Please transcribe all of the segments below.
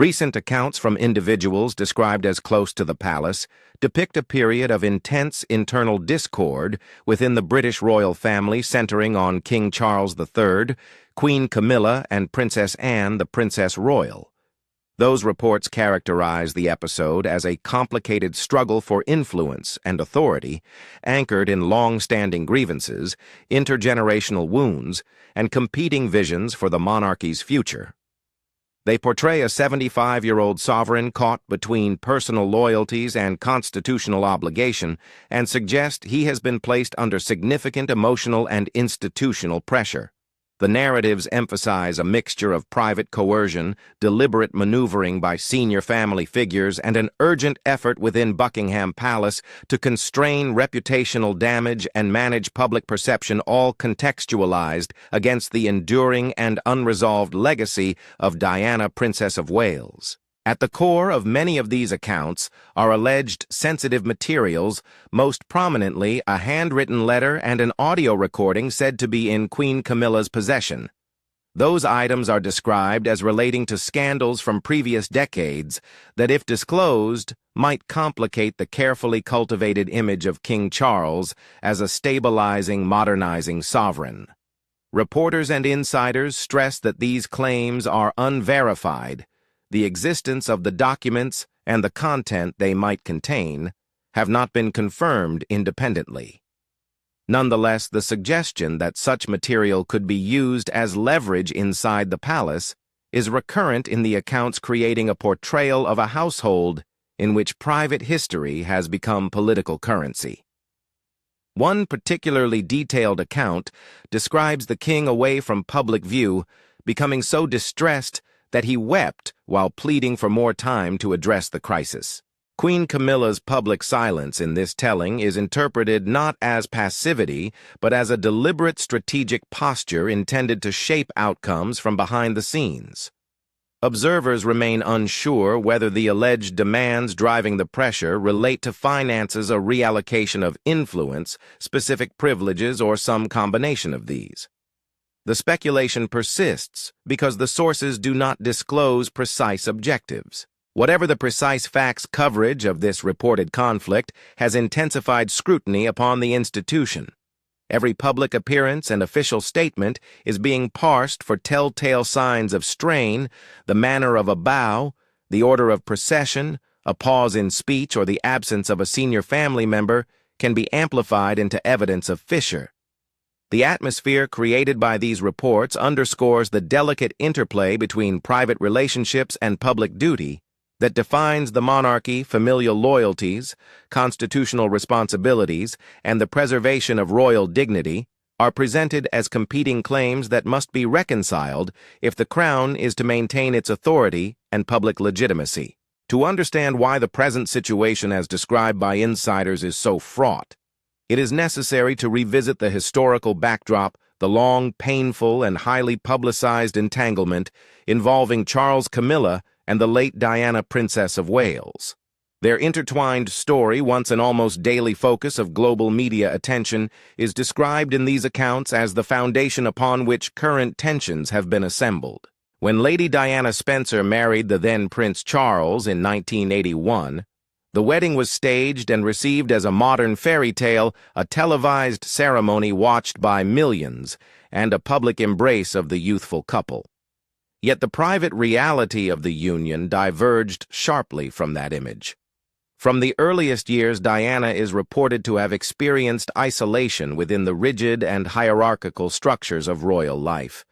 Recent accounts from individuals described as close to the palace depict a period of intense internal discord within the British royal family centering on King Charles III, Queen Camilla, and Princess Anne, the Princess Royal. Those reports characterize the episode as a complicated struggle for influence and authority, anchored in long-standing grievances, intergenerational wounds, and competing visions for the monarchy's future. They portray a 75-year-old sovereign caught between personal loyalties and constitutional obligation and suggest he has been placed under significant emotional and institutional pressure. The narratives emphasize a mixture of private coercion, deliberate maneuvering by senior family figures, and an urgent effort within Buckingham Palace to constrain reputational damage and manage public perception, all contextualized against the enduring and unresolved legacy of Diana, Princess of Wales. At the core of many of these accounts are alleged sensitive materials, most prominently a handwritten letter and an audio recording said to be in Queen Camilla's possession. Those items are described as relating to scandals from previous decades that, if disclosed, might complicate the carefully cultivated image of King Charles as a stabilizing, modernizing sovereign. Reporters and insiders stress that these claims are unverified. The existence of the documents and the content they might contain have not been confirmed independently. Nonetheless, the suggestion that such material could be used as leverage inside the palace is recurrent in the accounts, creating a portrayal of a household in which private history has become political currency. One particularly detailed account describes the king away from public view, becoming so distressed that he wept while pleading for more time to address the crisis. Queen Camilla's public silence in this telling is interpreted not as passivity, but as a deliberate strategic posture intended to shape outcomes from behind the scenes. Observers remain unsure whether the alleged demands driving the pressure relate to finances, a reallocation of influence, specific privileges, or some combination of these. The speculation persists because the sources do not disclose precise objectives. Whatever the precise facts, coverage of this reported conflict has intensified scrutiny upon the institution. Every public appearance and official statement is being parsed for telltale signs of strain, the manner of a bow, the order of procession, a pause in speech, or the absence of a senior family member can be amplified into evidence of fissure. The atmosphere created by these reports underscores the delicate interplay between private relationships and public duty that defines the monarchy. Familial loyalties, constitutional responsibilities, and the preservation of royal dignity are presented as competing claims that must be reconciled if the crown is to maintain its authority and public legitimacy. To understand why the present situation as described by insiders is so fraught, it is necessary to revisit the historical backdrop, the long, painful, and highly publicized entanglement involving Charles Camilla and the late Diana, Princess of Wales. Their intertwined story, once an almost daily focus of global media attention, is described in these accounts as the foundation upon which current tensions have been assembled. When Lady Diana Spencer married the then Prince Charles in 1981, the wedding was staged and received as a modern fairy tale, a televised ceremony watched by millions, and a public embrace of the youthful couple. Yet the private reality of the union diverged sharply from that image. From the earliest years, Diana is reported to have experienced isolation within the rigid and hierarchical structures of royal life.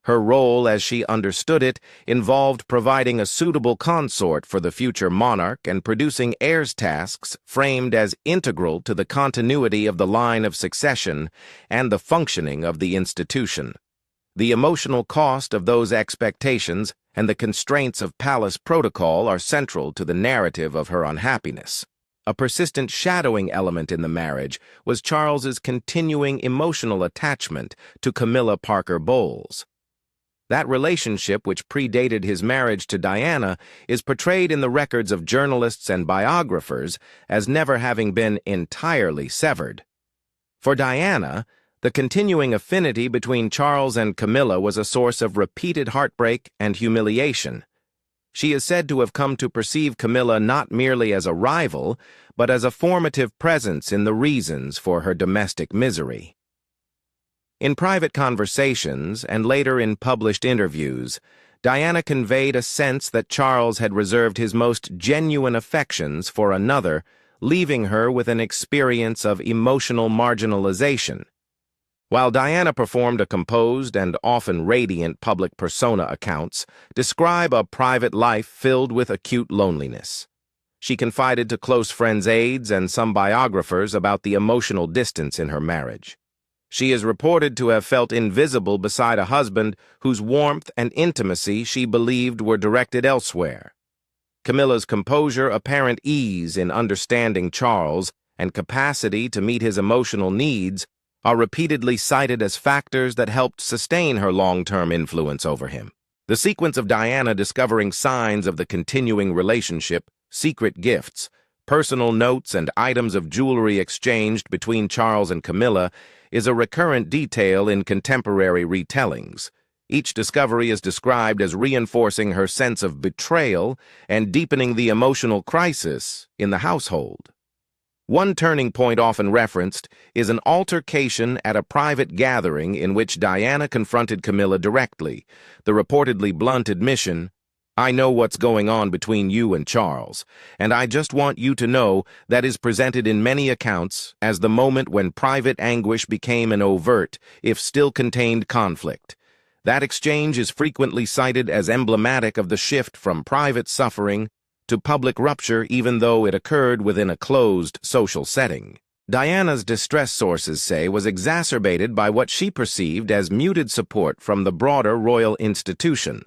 Her role, as she understood it, involved providing a suitable consort for the future monarch and producing heirs, tasks framed as integral to the continuity of the line of succession and the functioning of the institution. The emotional cost of those expectations and the constraints of palace protocol are central to the narrative of her unhappiness. A persistent shadowing element in the marriage was Charles's continuing emotional attachment to Camilla Parker Bowles. That relationship, which predated his marriage to Diana, is portrayed in the records of journalists and biographers as never having been entirely severed. For Diana, the continuing affinity between Charles and Camilla was a source of repeated heartbreak and humiliation. She is said to have come to perceive Camilla not merely as a rival, but as a formative presence in the reasons for her domestic misery. In private conversations, and later in published interviews, Diana conveyed a sense that Charles had reserved his most genuine affections for another, leaving her with an experience of emotional marginalization. While Diana performed a composed and often radiant public persona accounts describe a private life filled with acute loneliness. She confided to close friends' aides and some biographers about the emotional distance in her marriage. She is reported to have felt invisible beside a husband whose warmth and intimacy she believed were directed elsewhere. Camilla's composure, apparent ease in understanding Charles, and capacity to meet his emotional needs are repeatedly cited as factors that helped sustain her long-term influence over him. The sequence of Diana discovering signs of the continuing relationship, secret gifts, personal notes, and items of jewelry exchanged between Charles and Camilla is a recurrent detail in contemporary retellings. Each discovery is described as reinforcing her sense of betrayal and deepening the emotional crisis in the household. One turning point often referenced is an altercation at a private gathering in which Diana confronted Camilla directly. The reportedly blunt admission, "I know what's going on between you and Charles, and I just want you to know," that is presented in many accounts as the moment when private anguish became an overt, if still contained, conflict. That exchange is frequently cited as emblematic of the shift from private suffering to public rupture, even though it occurred within a closed social setting. Diana's distress, sources say, was exacerbated by what she perceived as muted support from the broader royal institution.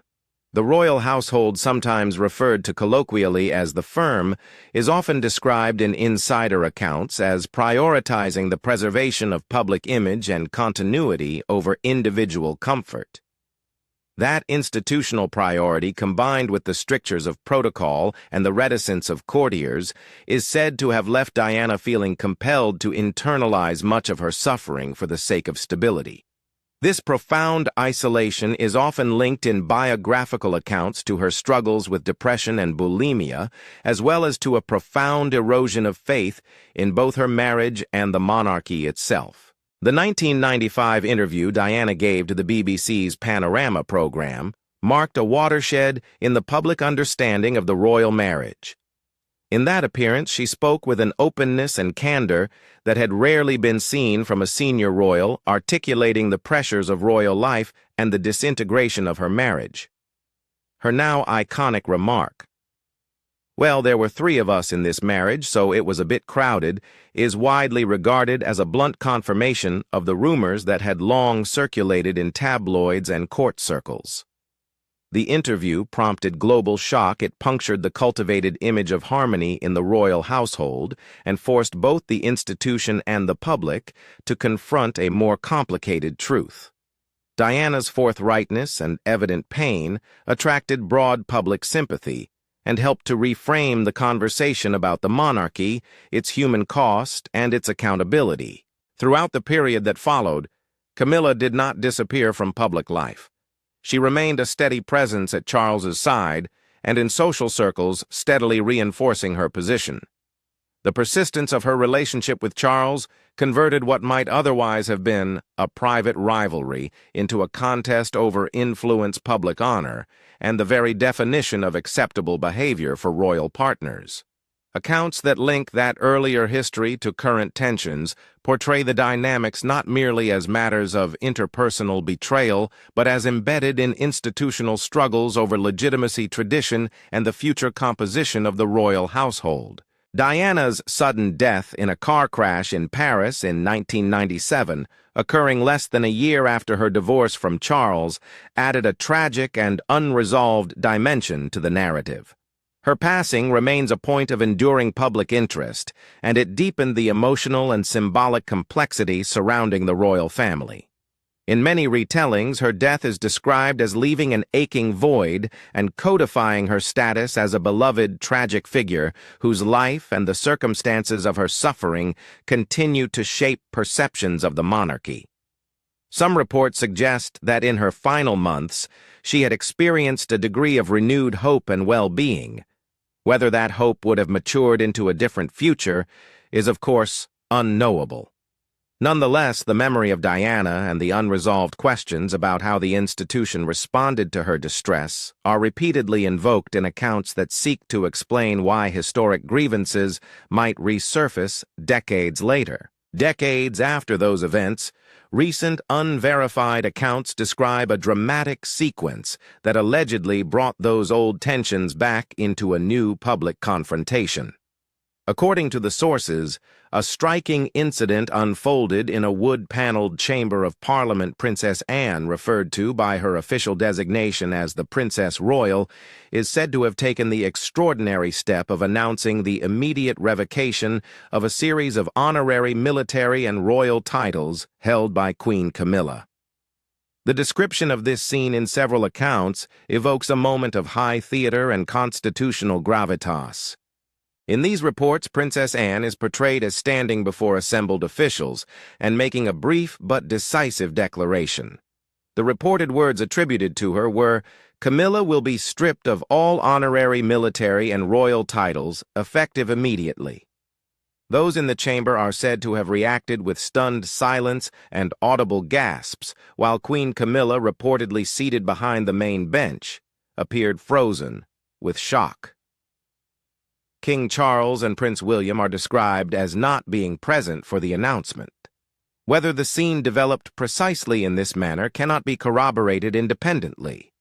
The royal household, sometimes referred to colloquially as the firm, is often described in insider accounts as prioritizing the preservation of public image and continuity over individual comfort. That institutional priority, combined with the strictures of protocol and the reticence of courtiers, is said to have left Diana feeling compelled to internalize much of her suffering for the sake of stability. This profound isolation is often linked in biographical accounts to her struggles with depression and bulimia, as well as to a profound erosion of faith in both her marriage and the monarchy itself. The 1995 interview Diana gave to the BBC's Panorama program marked a watershed in the public understanding of the royal marriage. In that appearance, she spoke with an openness and candor that had rarely been seen from a senior royal, articulating the pressures of royal life and the disintegration of her marriage. Her now iconic remark, "Well, there were 3 of us in this marriage, so it was a bit crowded," is widely regarded as a blunt confirmation of the rumors that had long circulated in tabloids and court circles. The interview prompted global shock. It punctured the cultivated image of harmony in the royal household and forced both the institution and the public to confront a more complicated truth. Diana's forthrightness and evident pain attracted broad public sympathy and helped to reframe the conversation about the monarchy, its human cost, and its accountability. Throughout the period that followed, Camilla did not disappear from public life. She remained a steady presence at Charles's side and in social circles, steadily reinforcing her position. The persistence of her relationship with Charles converted what might otherwise have been a private rivalry into a contest over influence, public honor, and the very definition of acceptable behavior for royal partners. Accounts that link that earlier history to current tensions portray the dynamics not merely as matters of interpersonal betrayal, but as embedded in institutional struggles over legitimacy, tradition, and the future composition of the royal household. Diana's sudden death in a car crash in Paris in 1997, occurring less than a year after her divorce from Charles, added a tragic and unresolved dimension to the narrative. Her passing remains a point of enduring public interest, and it deepened the emotional and symbolic complexity surrounding the royal family. In many retellings, her death is described as leaving an aching void and codifying her status as a beloved, tragic figure whose life and the circumstances of her suffering continue to shape perceptions of the monarchy. Some reports suggest that in her final months, she had experienced a degree of renewed hope and well-being. Whether that hope would have matured into a different future is, of course, unknowable. Nonetheless, the memory of Diana and the unresolved questions about how the institution responded to her distress are repeatedly invoked in accounts that seek to explain why historic grievances might resurface decades later. Decades after those events, recent unverified accounts describe a dramatic sequence that allegedly brought those old tensions back into a new public confrontation. According to the sources, a striking incident unfolded in a wood-paneled chamber of Parliament. Princess Anne, referred to by her official designation as the Princess Royal, is said to have taken the extraordinary step of announcing the immediate revocation of a series of honorary military and royal titles held by Queen Camilla. The description of this scene in several accounts evokes a moment of high theater and constitutional gravitas. In these reports, Princess Anne is portrayed as standing before assembled officials and making a brief but decisive declaration. The reported words attributed to her were, "Camilla will be stripped of all honorary military and royal titles, effective immediately." Those in the chamber are said to have reacted with stunned silence and audible gasps, while Queen Camilla, reportedly seated behind the main bench, appeared frozen with shock. King Charles and Prince William are described as not being present for the announcement. Whether the scene developed precisely in this manner cannot be corroborated independently.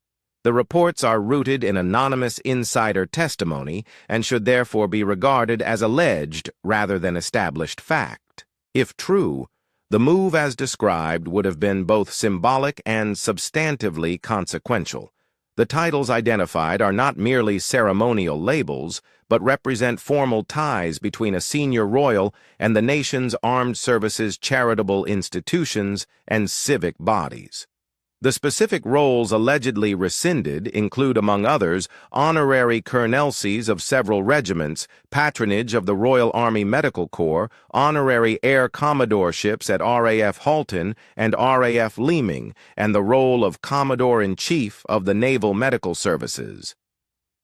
The reports are rooted in anonymous insider testimony and should therefore be regarded as alleged rather than established fact. If true, the move as described would have been both symbolic and substantively consequential. The titles identified are not merely ceremonial labels, but represent formal ties between a senior royal and the nation's armed services, charitable institutions, and civic bodies. The specific roles allegedly rescinded include, among others, honorary colonelcies of several regiments, patronage of the Royal Army Medical Corps, honorary air commodoreships at RAF Halton and RAF Leeming, and the role of Commodore-in-Chief of the Naval Medical Services.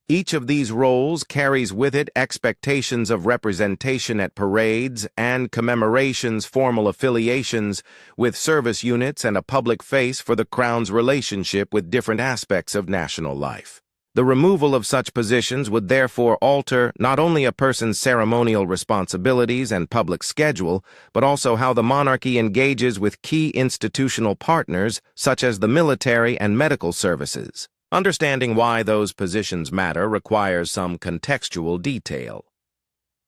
Each of these roles carries with it expectations of representation at parades and commemorations, formal affiliations with service units, and a public face for the Crown's relationship with different aspects of national life. The removal of such positions would therefore alter not only a person's ceremonial responsibilities and public schedule, but also how the monarchy engages with key institutional partners such as the military and medical services. Understanding why those positions matter requires some contextual detail.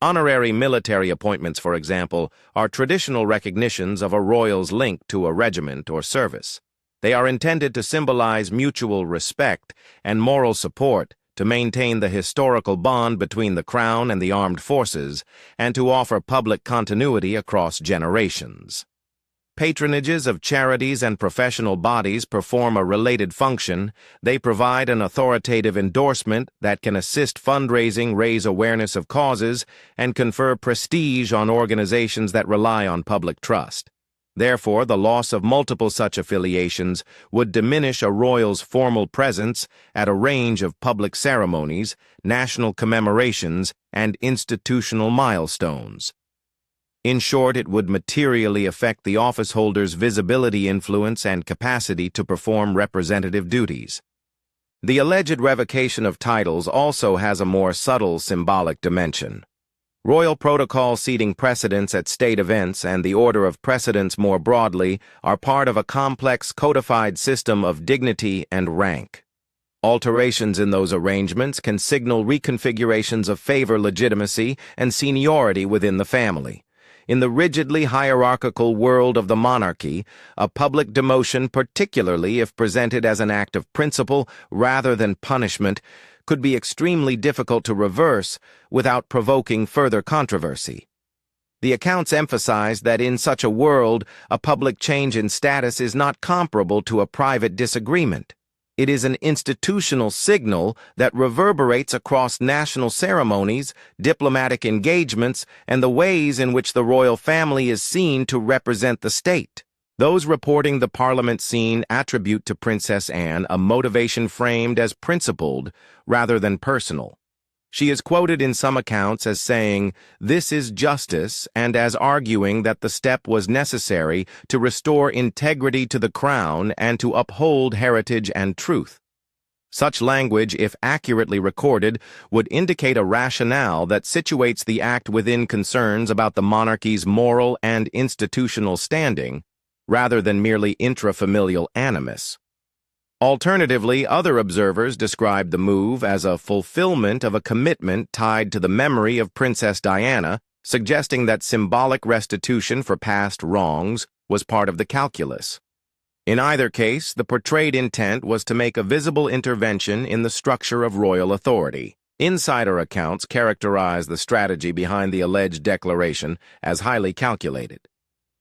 Honorary military appointments, for example, are traditional recognitions of a royal's link to a regiment or service. They are intended to symbolize mutual respect and moral support, to maintain the historical bond between the Crown and the armed forces, and to offer public continuity across generations. Patronages of charities and professional bodies perform a related function. They provide an authoritative endorsement that can assist fundraising, raise awareness of causes, and confer prestige on organizations that rely on public trust. Therefore, the loss of multiple such affiliations would diminish a royal's formal presence at a range of public ceremonies, national commemorations, and institutional milestones. In short, it would materially affect the office holder's visibility, influence, and capacity to perform representative duties. The alleged revocation of titles also has a more subtle symbolic dimension. Royal protocol ceding precedence at state events and the order of precedence more broadly are part of a complex codified system of dignity and rank. Alterations in those arrangements can signal reconfigurations of favor, legitimacy, and seniority within the family. In the rigidly hierarchical world of the monarchy, a public demotion, particularly if presented as an act of principle rather than punishment, could be extremely difficult to reverse without provoking further controversy. The accounts emphasize that in such a world, a public change in status is not comparable to a private disagreement. It is an institutional signal that reverberates across national ceremonies, diplomatic engagements, and the ways in which the royal family is seen to represent the state. Those reporting the Parliament scene attribute to Princess Anne a motivation framed as principled rather than personal. She is quoted in some accounts as saying, "This is justice," and as arguing that the step was necessary to restore integrity to the crown and to uphold heritage and truth. Such language, if accurately recorded, would indicate a rationale that situates the act within concerns about the monarchy's moral and institutional standing, rather than merely intrafamilial animus. Alternatively, other observers described the move as a fulfillment of a commitment tied to the memory of Princess Diana, suggesting that symbolic restitution for past wrongs was part of the calculus. In either case, the portrayed intent was to make a visible intervention in the structure of royal authority. Insider accounts characterize the strategy behind the alleged declaration as highly calculated.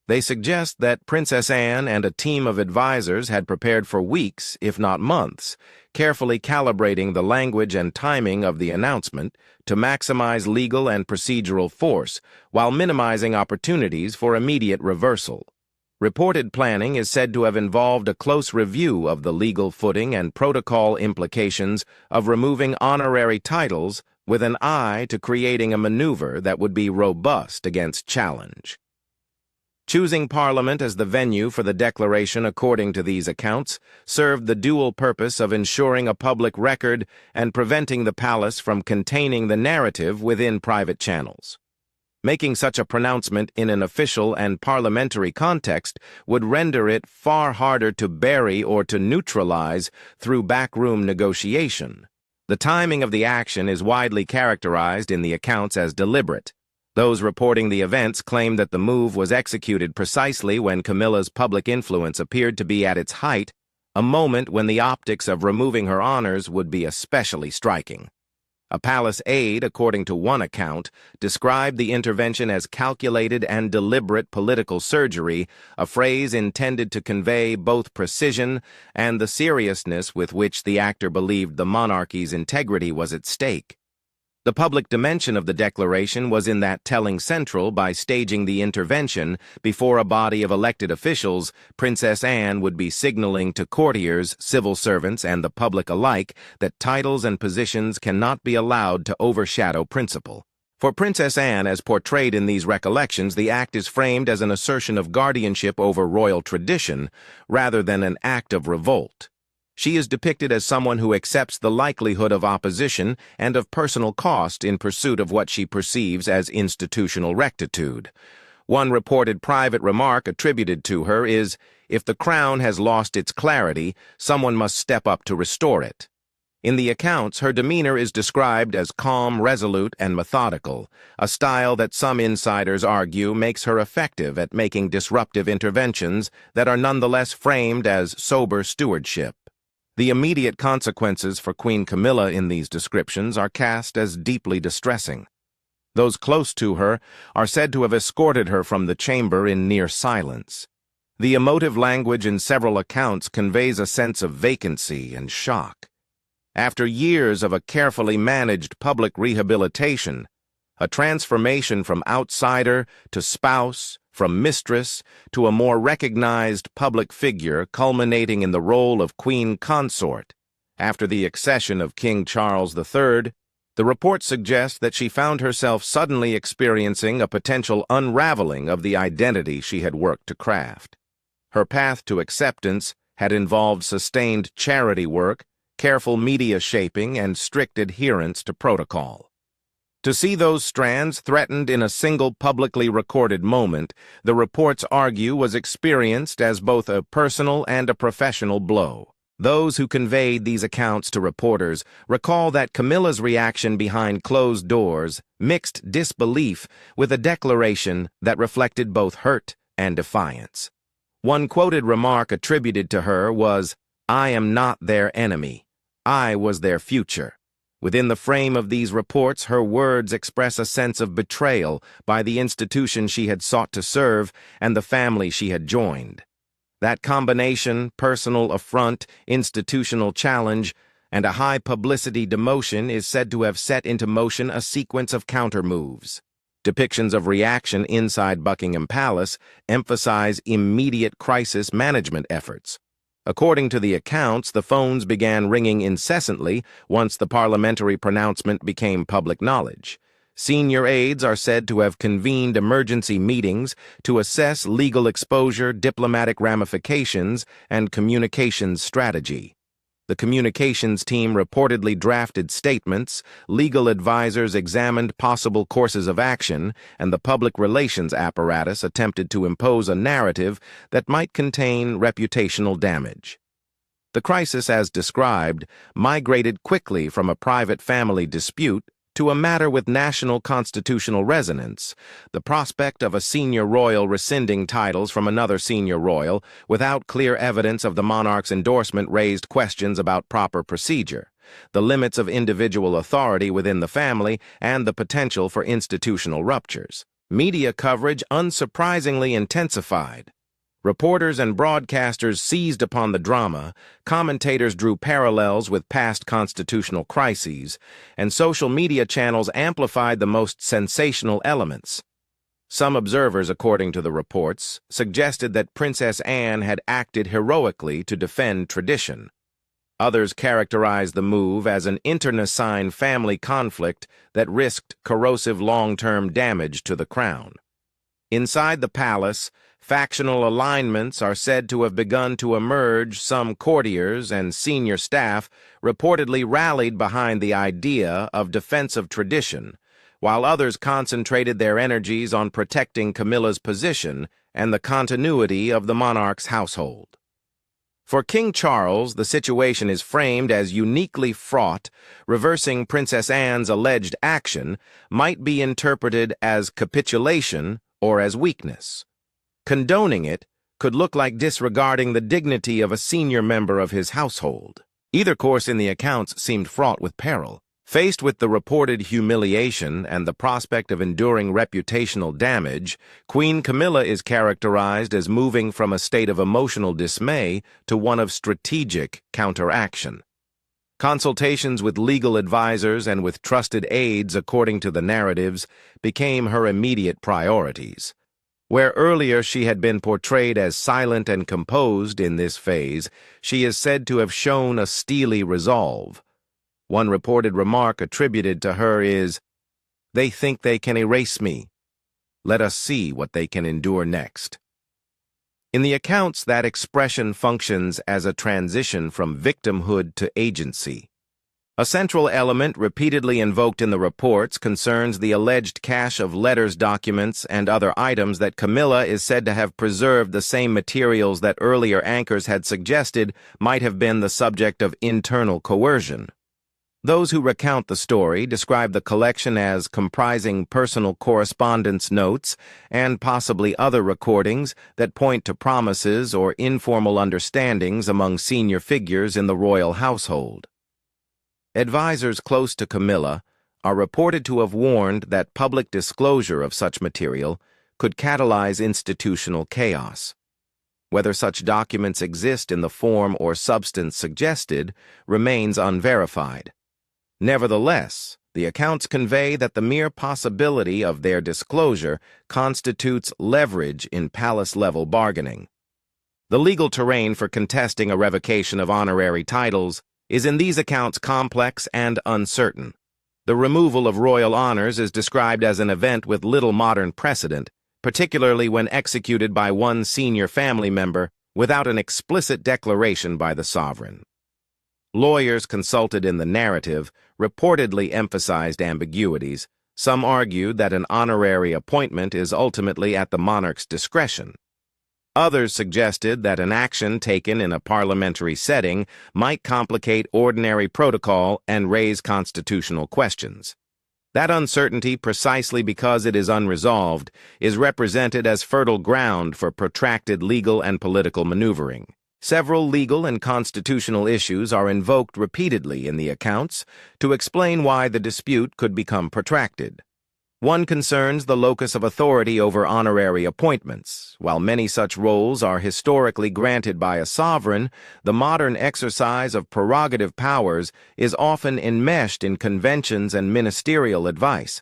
They suggest that Princess Anne and a team of advisors had prepared for weeks, if not months, carefully calibrating the language and timing of the announcement to maximize legal and procedural force while minimizing opportunities for immediate reversal. Reported planning is said to have involved a close review of the legal footing and protocol implications of removing honorary titles with an eye to creating a maneuver that would be robust against challenge. Choosing Parliament as the venue for the declaration, according to these accounts, served the dual purpose of ensuring a public record and preventing the palace from containing the narrative within private channels. Making such a pronouncement in an official and parliamentary context would render it far harder to bury or to neutralize through backroom negotiation. The timing of the action is widely characterized in the accounts as deliberate. Those reporting the events claim that the move was executed precisely when Camilla's public influence appeared to be at its height, a moment when the optics of removing her honors would be especially striking. A palace aide, according to one account, described the intervention as calculated and deliberate political surgery, a phrase intended to convey both precision and the seriousness with which the actor believed the monarchy's integrity was at stake. The public dimension of the declaration was in that telling central by staging the intervention before a body of elected officials. Princess Anne would be signaling to courtiers, civil servants, and the public alike that titles and positions cannot be allowed to overshadow principle. For Princess Anne, as portrayed in these recollections, the act is framed as an assertion of guardianship over royal tradition rather than an act of revolt. She is depicted as someone who accepts the likelihood of opposition and of personal cost in pursuit of what she perceives as institutional rectitude. One reported private remark attributed to her is, "If the crown has lost its clarity, someone must step up to restore it." In the accounts, her demeanor is described as calm, resolute, and methodical, a style that some insiders argue makes her effective at making disruptive interventions that are nonetheless framed as sober stewardship. The immediate consequences for Queen Camilla in these descriptions are cast as deeply distressing. Those close to her are said to have escorted her from the chamber in near silence. The emotive language in several accounts conveys a sense of vacancy and shock. After years of a carefully managed public rehabilitation, a transformation from outsider to spouse, from mistress to a more recognized public figure culminating in the role of Queen Consort. After the accession of King Charles III, the reports suggest that she found herself suddenly experiencing a potential unraveling of the identity she had worked to craft. Her path to acceptance had involved sustained charity work, careful media shaping, and strict adherence to protocol. To see those strands threatened in a single publicly recorded moment, the reports argue was experienced as both a personal and a professional blow. Those who conveyed these accounts to reporters recall that Camilla's reaction behind closed doors mixed disbelief with a declaration that reflected both hurt and defiance. One quoted remark attributed to her was, "I am not their enemy. I was their future." Within the frame of these reports, her words express a sense of betrayal by the institution she had sought to serve and the family she had joined. That combination, personal affront, institutional challenge, and a high-publicity demotion is said to have set into motion a sequence of counter-moves. Depictions of reaction inside Buckingham Palace emphasize immediate crisis management efforts. According to the accounts, the phones began ringing incessantly once the parliamentary pronouncement became public knowledge. Senior aides are said to have convened emergency meetings to assess legal exposure, diplomatic ramifications, and communications strategy. The communications team reportedly drafted statements, legal advisors examined possible courses of action, and the public relations apparatus attempted to impose a narrative that might contain reputational damage. The crisis, as described, migrated quickly from a private family dispute to a matter with national constitutional resonance. The prospect of a senior royal rescinding titles from another senior royal without clear evidence of the monarch's endorsement raised questions about proper procedure, the limits of individual authority within the family, and the potential for institutional ruptures. Media coverage unsurprisingly intensified. Reporters and broadcasters seized upon the drama, commentators drew parallels with past constitutional crises, and social media channels amplified the most sensational elements. Some observers, according to the reports, suggested that Princess Anne had acted heroically to defend tradition. Others characterized the move as an internecine family conflict that risked corrosive long-term damage to the crown. Inside the palace, factional alignments are said to have begun to emerge. Some courtiers and senior staff reportedly rallied behind the idea of defense of tradition, while others concentrated their energies on protecting Camilla's position and the continuity of the monarch's household. For King Charles, the situation is framed as uniquely fraught. Reversing Princess Anne's alleged action might be interpreted as capitulation or as weakness. Condoning it could look like disregarding the dignity of a senior member of his household. Either course in the accounts seemed fraught with peril. Faced with the reported humiliation and the prospect of enduring reputational damage, Queen Camilla is characterized as moving from a state of emotional dismay to one of strategic counteraction. Consultations with legal advisors and with trusted aides, according to the narratives, became her immediate priorities. Where earlier she had been portrayed as silent and composed in this phase, she is said to have shown a steely resolve. One reported remark attributed to her is, "They think they can erase me. Let us see what they can endure next." In the accounts, that expression functions as a transition from victimhood to agency. A central element repeatedly invoked in the reports concerns the alleged cache of letters, documents, and other items that Camilla is said to have preserved, the same materials that earlier anchors had suggested might have been the subject of internal coercion. Those who recount the story describe the collection as comprising personal correspondence, notes, and possibly other recordings that point to promises or informal understandings among senior figures in the royal household. Advisors close to Camilla are reported to have warned that public disclosure of such material could catalyze institutional chaos. Whether such documents exist in the form or substance suggested remains unverified. Nevertheless, the accounts convey that the mere possibility of their disclosure constitutes leverage in palace-level bargaining. The legal terrain for contesting a revocation of honorary titles is in these accounts complex and uncertain. The removal of royal honors is described as an event with little modern precedent, particularly when executed by one senior family member without an explicit declaration by the sovereign. Lawyers consulted in the narrative reportedly emphasized ambiguities. Some argued that an honorary appointment is ultimately at the monarch's discretion. Others suggested that an action taken in a parliamentary setting might complicate ordinary protocol and raise constitutional questions. That uncertainty, precisely because it is unresolved, is represented as fertile ground for protracted legal and political maneuvering. Several legal and constitutional issues are invoked repeatedly in the accounts to explain why the dispute could become protracted. One concerns the locus of authority over honorary appointments. While many such roles are historically granted by a sovereign, the modern exercise of prerogative powers is often enmeshed in conventions and ministerial advice.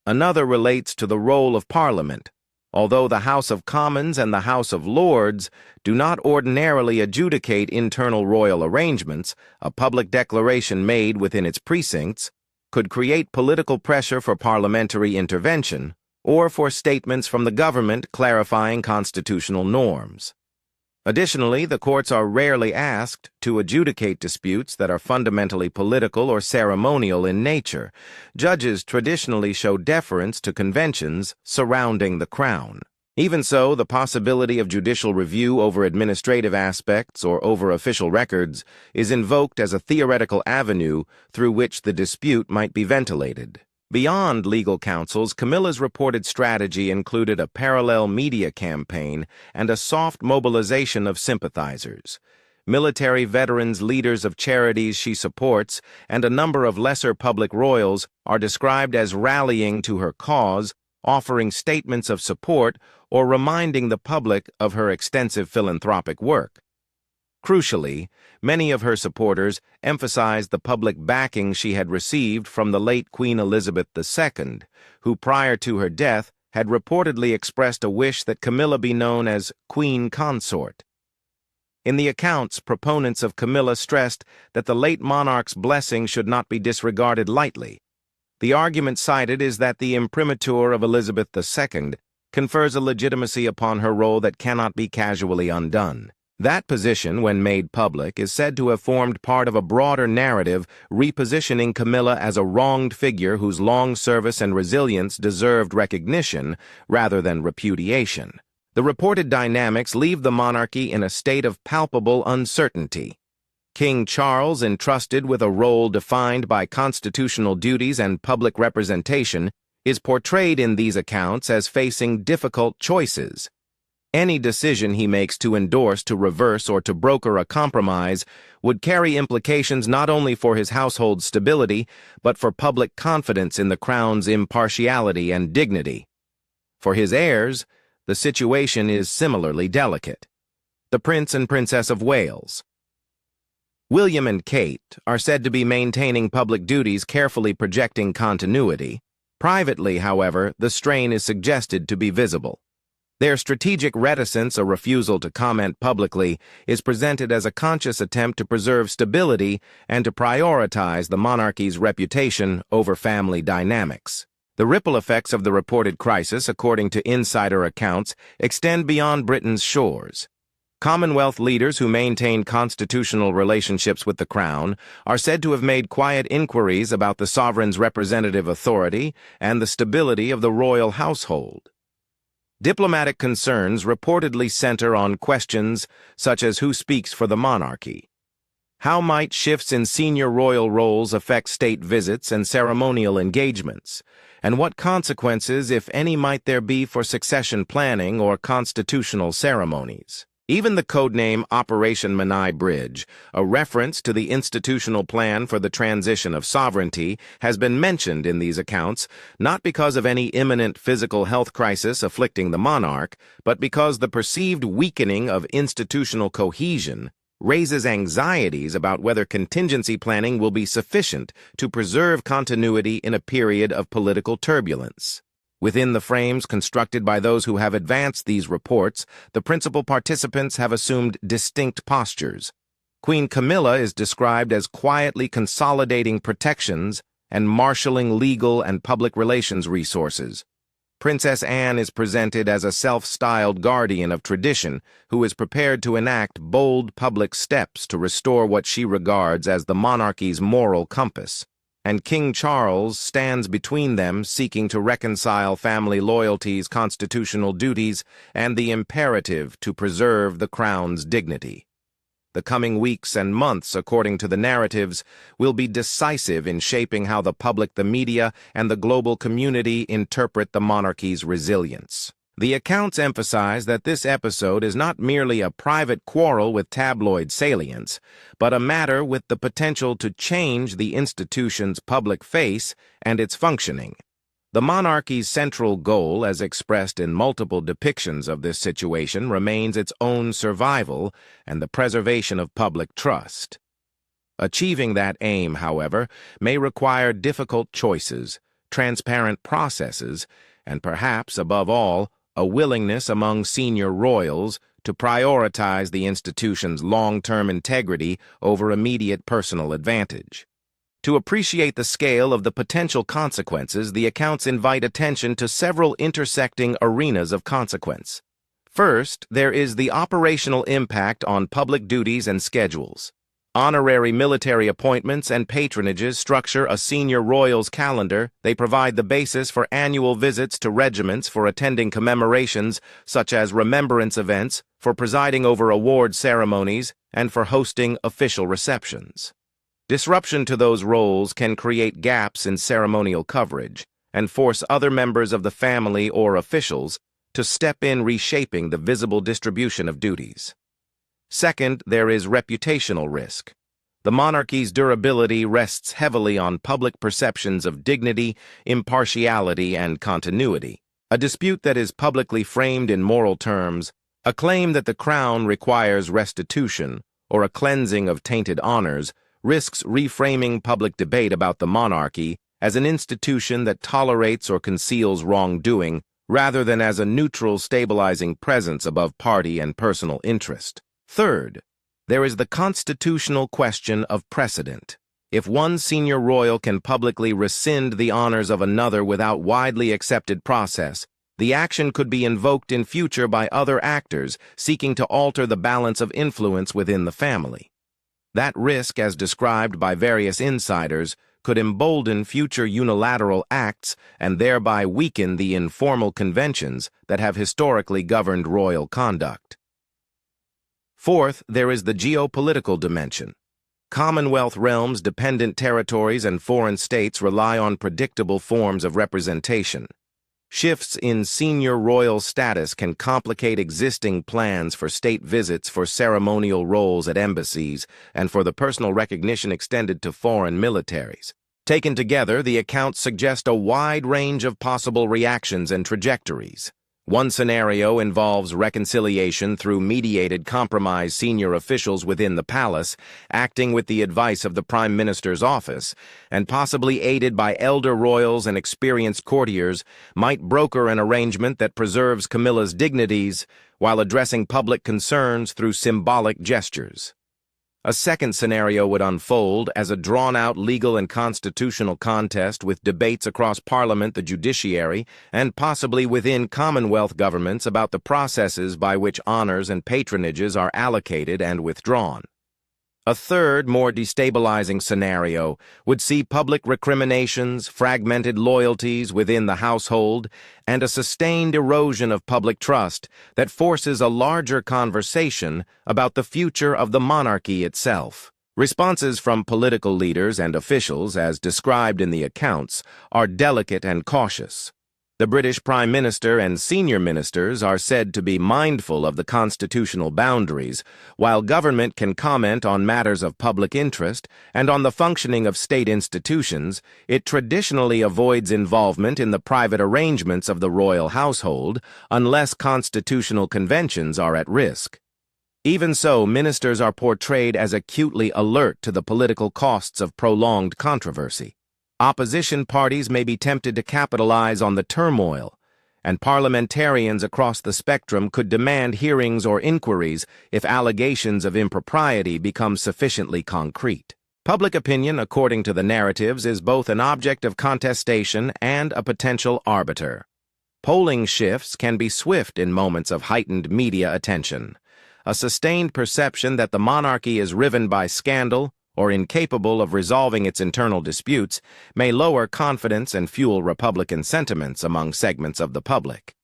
Another relates to the role of Parliament. Although the House of Commons and the House of Lords do not ordinarily adjudicate internal royal arrangements, a public declaration made within its precincts could create political pressure for parliamentary intervention or for statements from the government clarifying constitutional norms. Additionally, the courts are rarely asked to adjudicate disputes that are fundamentally political or ceremonial in nature. Judges traditionally show deference to conventions surrounding the crown. Even so, the possibility of judicial review over administrative aspects or over official records is invoked as a theoretical avenue through which the dispute might be ventilated. Beyond legal counsels, Camilla's reported strategy included a parallel media campaign and a soft mobilization of sympathizers. Military veterans, leaders of charities she supports, and a number of lesser public royals are described as rallying to her cause, offering statements of support, or reminding the public of her extensive philanthropic work. Crucially, many of her supporters emphasized the public backing she had received from the late Queen Elizabeth II, who prior to her death had reportedly expressed a wish that Camilla be known as Queen Consort. In the accounts, proponents of Camilla stressed that the late monarch's blessing should not be disregarded lightly. The argument cited is that the imprimatur of Elizabeth II confers a legitimacy upon her role that cannot be casually undone. That position, when made public, is said to have formed part of a broader narrative repositioning Camilla as a wronged figure whose long service and resilience deserved recognition rather than repudiation. The reported dynamics leave the monarchy in a state of palpable uncertainty. King Charles, entrusted with a role defined by constitutional duties and public representation, is portrayed in these accounts as facing difficult choices. Any decision he makes to endorse, to reverse, or to broker a compromise would carry implications not only for his household's stability, but for public confidence in the crown's impartiality and dignity. For his heirs, the situation is similarly delicate. The Prince and Princess of Wales. William and Kate are said to be maintaining public duties, carefully projecting continuity. Privately, however, the strain is suggested to be visible. Their strategic reticence, a refusal to comment publicly, is presented as a conscious attempt to preserve stability and to prioritize the monarchy's reputation over family dynamics. The ripple effects of the reported crisis, according to insider accounts, extend beyond Britain's shores. Commonwealth leaders who maintain constitutional relationships with the Crown are said to have made quiet inquiries about the sovereign's representative authority and the stability of the royal household. Diplomatic concerns reportedly center on questions such as who speaks for the monarchy. How might shifts in senior royal roles affect state visits and ceremonial engagements? And what consequences, if any, might there be for succession planning or constitutional ceremonies? Even the codename Operation Menai Bridge, a reference to the institutional plan for the transition of sovereignty, has been mentioned in these accounts, not because of any imminent physical health crisis afflicting the monarch, but because the perceived weakening of institutional cohesion raises anxieties about whether contingency planning will be sufficient to preserve continuity in a period of political turbulence. Within the frames constructed by those who have advanced these reports, the principal participants have assumed distinct postures. Queen Camilla is described as quietly consolidating protections and marshalling legal and public relations resources. Princess Anne is presented as a self-styled guardian of tradition who is prepared to enact bold public steps to restore what she regards as the monarchy's moral compass. And King Charles stands between them, seeking to reconcile family loyalties, constitutional duties, and the imperative to preserve the crown's dignity. The coming weeks and months, according to the narratives, will be decisive in shaping how the public, the media, and the global community interpret the monarchy's resilience. The accounts emphasize that this episode is not merely a private quarrel with tabloid salience, but a matter with the potential to change the institution's public face and its functioning. The monarchy's central goal, as expressed in multiple depictions of this situation, remains its own survival and the preservation of public trust. Achieving that aim, however, may require difficult choices, transparent processes, and perhaps, above all, a willingness among senior royals to prioritize the institution's long-term integrity over immediate personal advantage. To appreciate the scale of the potential consequences, the accounts invite attention to several intersecting arenas of consequence. First, there is the operational impact on public duties and schedules. Honorary military appointments and patronages structure a senior royal's calendar. They provide the basis for annual visits to regiments, for attending commemorations such as remembrance events, for presiding over award ceremonies, and for hosting official receptions. Disruption to those roles can create gaps in ceremonial coverage and force other members of the family or officials to step in, reshaping the visible distribution of duties. Second, there is reputational risk. The monarchy's durability rests heavily on public perceptions of dignity, impartiality, and continuity. A dispute that is publicly framed in moral terms, a claim that the crown requires restitution, or a cleansing of tainted honors, risks reframing public debate about the monarchy as an institution that tolerates or conceals wrongdoing, rather than as a neutral, stabilizing presence above party and personal interest. Third, there is the constitutional question of precedent. If one senior royal can publicly rescind the honors of another without widely accepted process, the action could be invoked in future by other actors seeking to alter the balance of influence within the family. That risk, as described by various insiders, could embolden future unilateral acts and thereby weaken the informal conventions that have historically governed royal conduct. Fourth, there is the geopolitical dimension. Commonwealth realms, dependent territories, and foreign states rely on predictable forms of representation. Shifts in senior royal status can complicate existing plans for state visits, for ceremonial roles at embassies, and for the personal recognition extended to foreign militaries. Taken together, the accounts suggest a wide range of possible reactions and trajectories. One scenario involves reconciliation through mediated compromise. Senior officials within the palace, acting with the advice of the Prime Minister's office, and possibly aided by elder royals and experienced courtiers, might broker an arrangement that preserves Camilla's dignities while addressing public concerns through symbolic gestures. A second scenario would unfold as a drawn-out legal and constitutional contest with debates across Parliament, the judiciary, and possibly within Commonwealth governments about the processes by which honors and patronages are allocated and withdrawn. A third, more destabilizing scenario would see public recriminations, fragmented loyalties within the household, and a sustained erosion of public trust that forces a larger conversation about the future of the monarchy itself. Responses from political leaders and officials, as described in the accounts, are delicate and cautious. The British Prime Minister and senior ministers are said to be mindful of the constitutional boundaries, while government can comment on matters of public interest and on the functioning of state institutions. It traditionally avoids involvement in the private arrangements of the royal household unless constitutional conventions are at risk. Even so, ministers are portrayed as acutely alert to the political costs of prolonged controversy. Opposition parties may be tempted to capitalize on the turmoil, and parliamentarians across the spectrum could demand hearings or inquiries if allegations of impropriety become sufficiently concrete. Public opinion, according to the narratives, is both an object of contestation and a potential arbiter. Polling shifts can be swift in moments of heightened media attention. A sustained perception that the monarchy is riven by scandal or incapable of resolving its internal disputes may lower confidence and fuel Republican sentiments among segments of the public.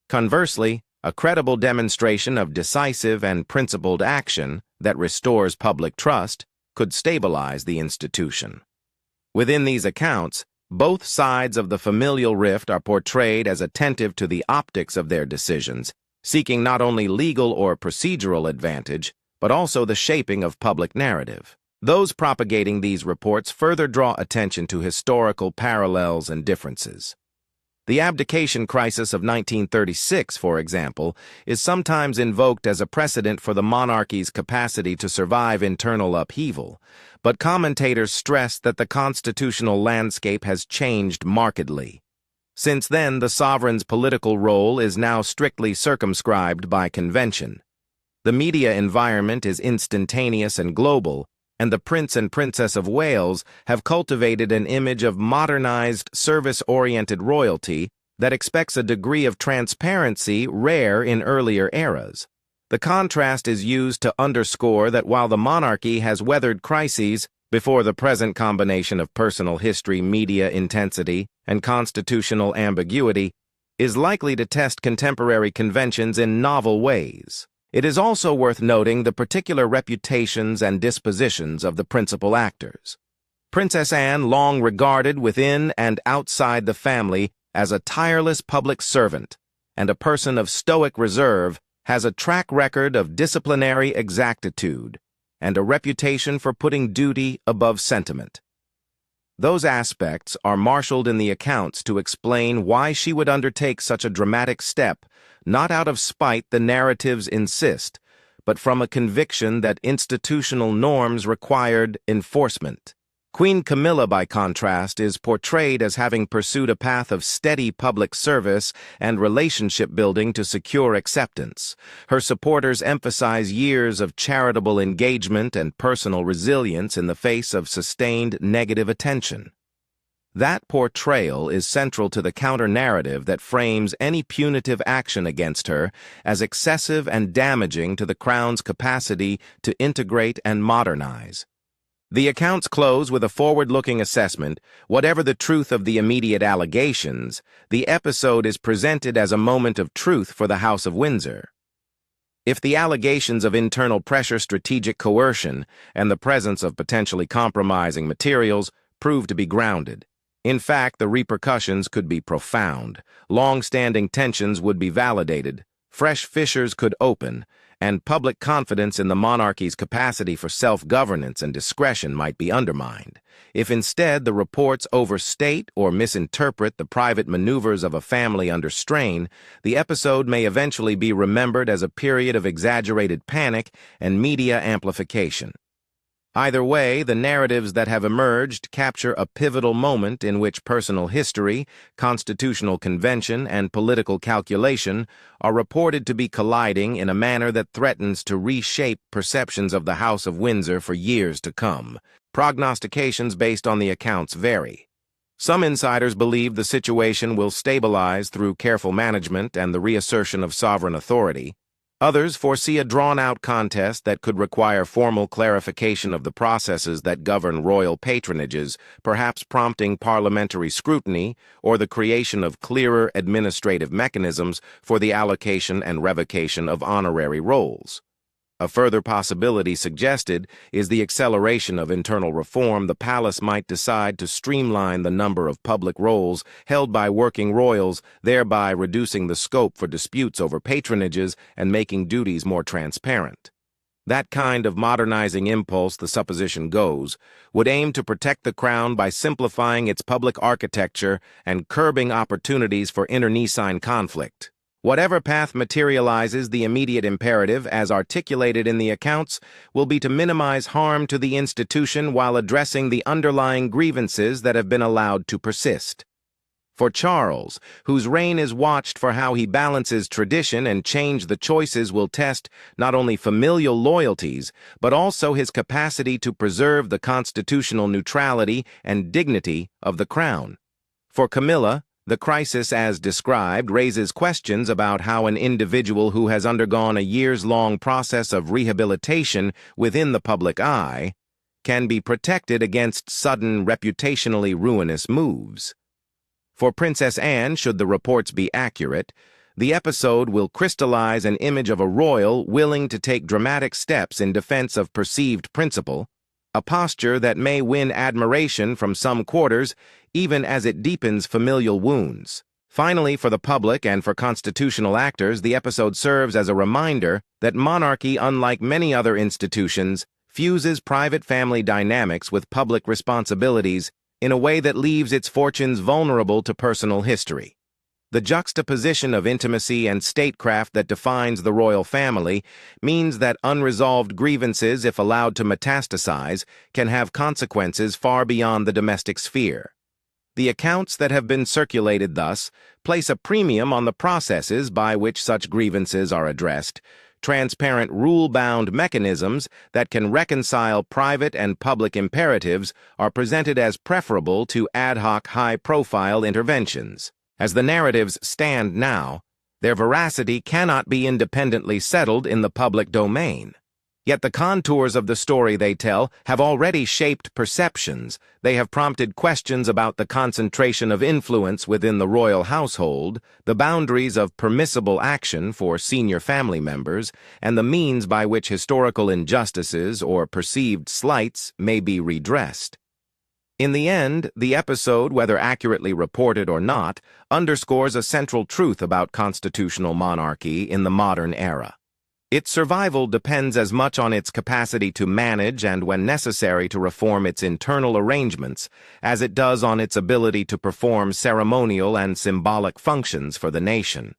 Conversely, a credible demonstration of decisive and principled action that restores public trust could stabilize the institution. Within these accounts, both sides of the familial rift are portrayed as attentive to the optics of their decisions, seeking not only legal or procedural advantage, but also the shaping of public narrative. Those propagating these reports further draw attention to historical parallels and differences. The abdication crisis of 1936, for example, is sometimes invoked as a precedent for the monarchy's capacity to survive internal upheaval, but commentators stress that the constitutional landscape has changed markedly. Since then, the sovereign's political role is now strictly circumscribed by convention. The media environment is instantaneous and global, and the Prince and Princess of Wales have cultivated an image of modernized, service-oriented royalty that expects a degree of transparency rare in earlier eras. The contrast is used to underscore that while the monarchy has weathered crises before, the present combination of personal history, media intensity, and constitutional ambiguity is likely to test contemporary conventions in novel ways. It is also worth noting the particular reputations and dispositions of the principal actors. Princess Anne, long regarded within and outside the family as a tireless public servant and a person of stoic reserve, has a track record of disciplinary exactitude and a reputation for putting duty above sentiment. Those aspects are marshaled in the accounts to explain why she would undertake such a dramatic step, not out of spite, the narratives insist, but from a conviction that institutional norms required enforcement. Queen Camilla, by contrast, is portrayed as having pursued a path of steady public service and relationship building to secure acceptance. Her supporters emphasize years of charitable engagement and personal resilience in the face of sustained negative attention. That portrayal is central to the counter-narrative that frames any punitive action against her as excessive and damaging to the Crown's capacity to integrate and modernize. The accounts close with a forward-looking assessment. Whatever the truth of the immediate allegations, the episode is presented as a moment of truth for the House of Windsor. If the allegations of internal pressure, strategic coercion, and the presence of potentially compromising materials prove to be grounded, in fact, the repercussions could be profound. Long-standing tensions would be validated, fresh fissures could open, and public confidence in the monarchy's capacity for self-governance and discretion might be undermined. If instead the reports overstate or misinterpret the private maneuvers of a family under strain, the episode may eventually be remembered as a period of exaggerated panic and media amplification. Either way, the narratives that have emerged capture a pivotal moment in which personal history, constitutional convention, and political calculation are reported to be colliding in a manner that threatens to reshape perceptions of the House of Windsor for years to come. Prognostications based on the accounts vary. Some insiders believe the situation will stabilize through careful management and the reassertion of sovereign authority. Others foresee a drawn-out contest that could require formal clarification of the processes that govern royal patronages, perhaps prompting parliamentary scrutiny or the creation of clearer administrative mechanisms for the allocation and revocation of honorary roles. A further possibility suggested is the acceleration of internal reform. The palace might decide to streamline the number of public roles held by working royals, thereby reducing the scope for disputes over patronages and making duties more transparent. That kind of modernizing impulse, the supposition goes, would aim to protect the Crown by simplifying its public architecture and curbing opportunities for internecine conflict. Whatever path materializes, the immediate imperative, as articulated in the accounts, will be to minimize harm to the institution while addressing the underlying grievances that have been allowed to persist. For Charles, whose reign is watched for how he balances tradition and change, the choices will test not only familial loyalties, but also his capacity to preserve the constitutional neutrality and dignity of the Crown. For Camilla, the crisis, as described, raises questions about how an individual who has undergone a years-long process of rehabilitation within the public eye can be protected against sudden, reputationally ruinous moves. For Princess Anne, should the reports be accurate, the episode will crystallize an image of a royal willing to take dramatic steps in defense of perceived principle, a posture that may win admiration from some quarters even as it deepens familial wounds. Finally, for the public and for constitutional actors, the episode serves as a reminder that monarchy, unlike many other institutions, fuses private family dynamics with public responsibilities in a way that leaves its fortunes vulnerable to personal history. The juxtaposition of intimacy and statecraft that defines the royal family means that unresolved grievances, if allowed to metastasize, can have consequences far beyond the domestic sphere. The accounts that have been circulated thus place a premium on the processes by which such grievances are addressed, transparent rule-bound mechanisms that can reconcile private and public imperatives are presented as preferable to ad hoc high-profile interventions. As the narratives stand now, their veracity cannot be independently settled in the public domain. Yet the contours of the story they tell have already shaped perceptions. They have prompted questions about the concentration of influence within the royal household, the boundaries of permissible action for senior family members, and the means by which historical injustices or perceived slights may be redressed. In the end, the episode, whether accurately reported or not, underscores a central truth about constitutional monarchy in the modern era. Its survival depends as much on its capacity to manage and, when necessary, to reform its internal arrangements as it does on its ability to perform ceremonial and symbolic functions for the nation.